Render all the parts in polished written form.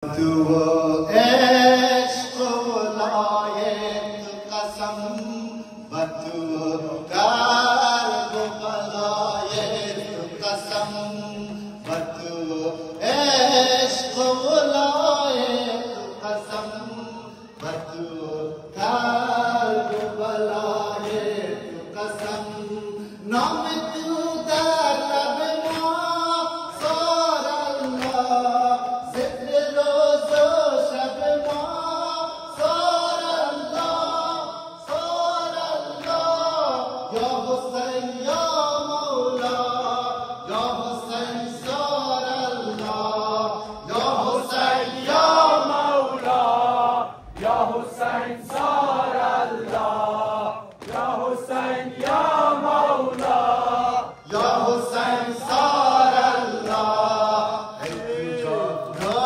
تو عشق ولایت قسم و تو درد و بلایت قسم و تو عشق ولایت قسم و تو درد و بلایت قسم نام تو در لب ما سار الله ذکر روز و شب ما سار الله سار الله یا حسین یا مولا یا حسین سار الله یا حسین یا مولا یا حسین سار الله یا حسین یا مولا یا حسین سار الله ای جانا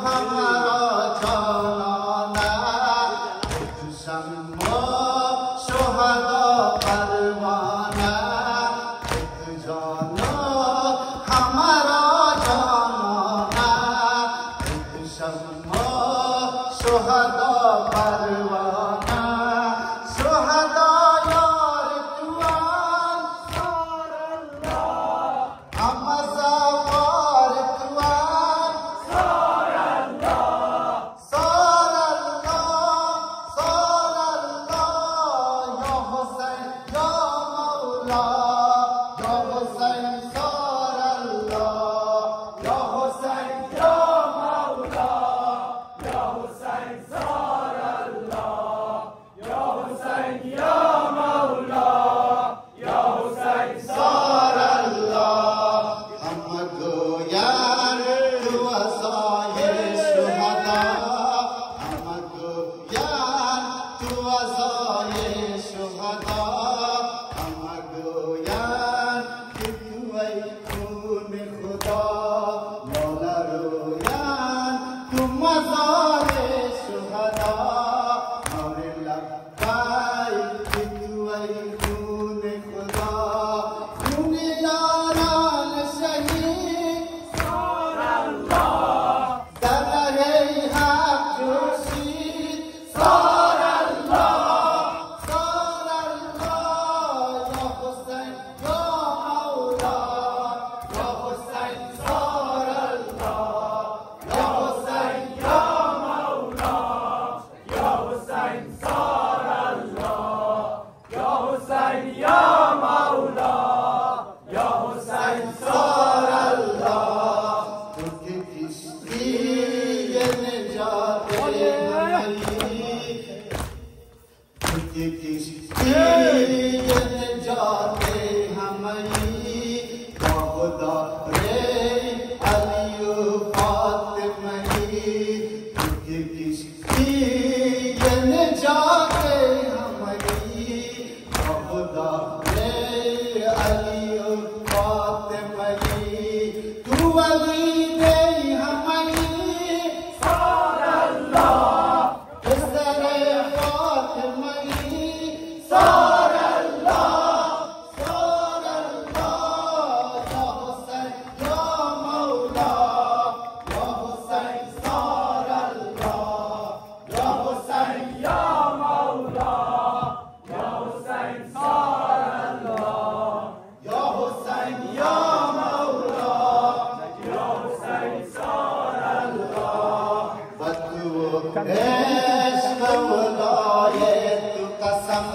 ہمارا جانانا ای شمع شہدا پروانہ ای جانا ہمارا جانانا ای شمع شہدا پروانہ شہدا یار توان سار الله ہم سوار توان سار الله سار اللہ سار اللہ یا حسین یا مولا یا حسین سار اللہ یا حسین یا مولا یا حسین سار الله یا حسین یا مولا یا حسین سار اللہ ہم گویان تو عزائے شہدا ہم گویان تو عزائے شہدا ہم گویان کہ تو ای خون خدا مولا رویان تو مزار شہدا اور لبائی کہ تو ای خون خدا خون یاران شہید سار الله در رہے حق جوشید سار الله سار اللہ یا حسین یا مولا یا حسین سار اللہ یا حسین یا مولا یا حسین سار الله یا حسین یا مولا یا حسین سار اللہ تو کہ کشتی نجات ہماری تو کہ کشتی نجات ہماری خدا رے علی و فاطمہ تو کہ کشتی نجات ہماری خدا رے علی و فاطمہ تو علی دے ہماری سار الله پسر فاطمہ سار اللہ سار اللہ یا حسین یا مولا یا حسین سار اللہ یا حسین یا مولا یا حسین سار الله یا حسین یا مولا یا حسین سار الله بدو عشق ولایت قسم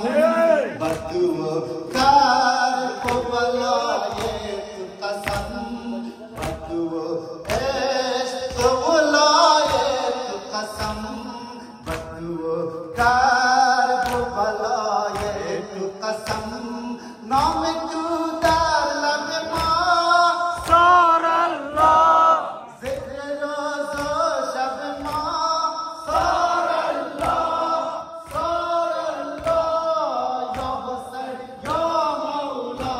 بدو کار ولایت قسم بدو عشق ولایت قسم بدو کار ولایت قسم نام تو در لب ما سار الله ذکر روز و شب ما سار الله سار اللہ یا حسین یا مولا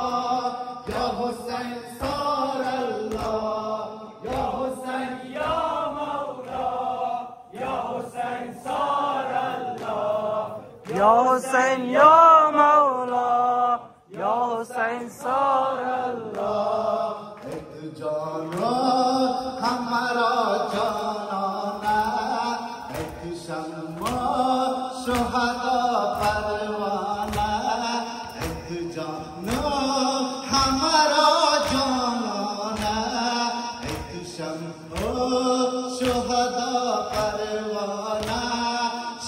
یا حسین سار اللہ یا حسین یا مولا یا حسین سار الله یا حسین یا مولا یا حسین سار الله ایک جانا ہمارا جانا शम्मा शुहदा परवाना एक जानो हमारा जाना एक शम्मा शुहदा परवाना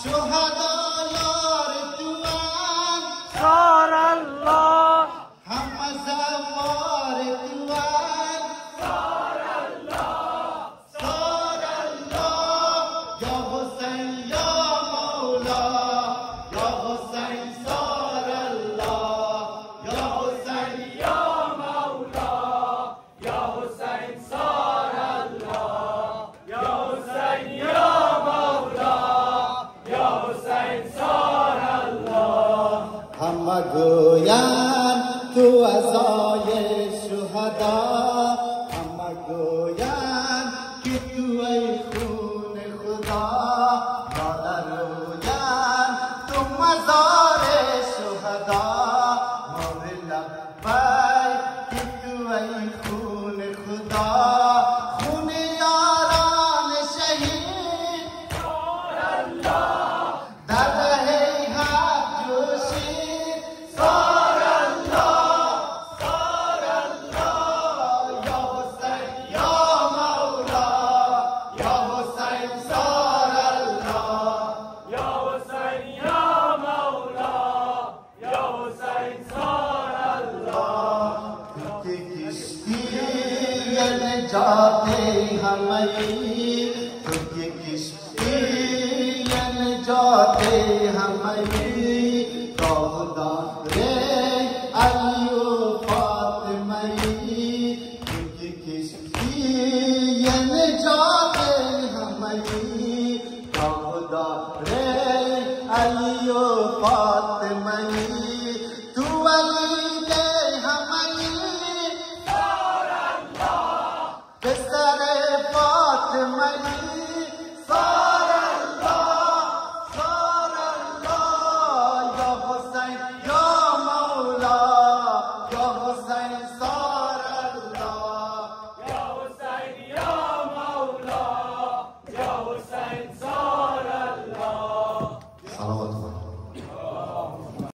शुहदा यार तुआन सार अल्लाह हम ज़वार तुआन सार अल्लाह या हुसैन या मौला या हुसैन सार अल्लाह या हुसैन या मौला या हुसैन सार अल्लाह या हुसैन या मौला या हुसैन सार अल्लाह हम गोयान तू अज़ाए शुहदा हम गोयान कि तू ऐ खून खुदा रोयान तू मज़ारे शुहदा मौला भाई कि तू ऐ खून खुदा खून यारान शहीद दर है हाथ जोशी सार अल्लाह या हुसैन या मौला या हुसैन सार अल्लाह या हुसैन या मौला या हुसैन सार अल्लाह कि किश्तियन जाते हमें कि किश्तियन जाते हमें कौदा रे अलियो फातिमई कि किश्तियन जाते हमें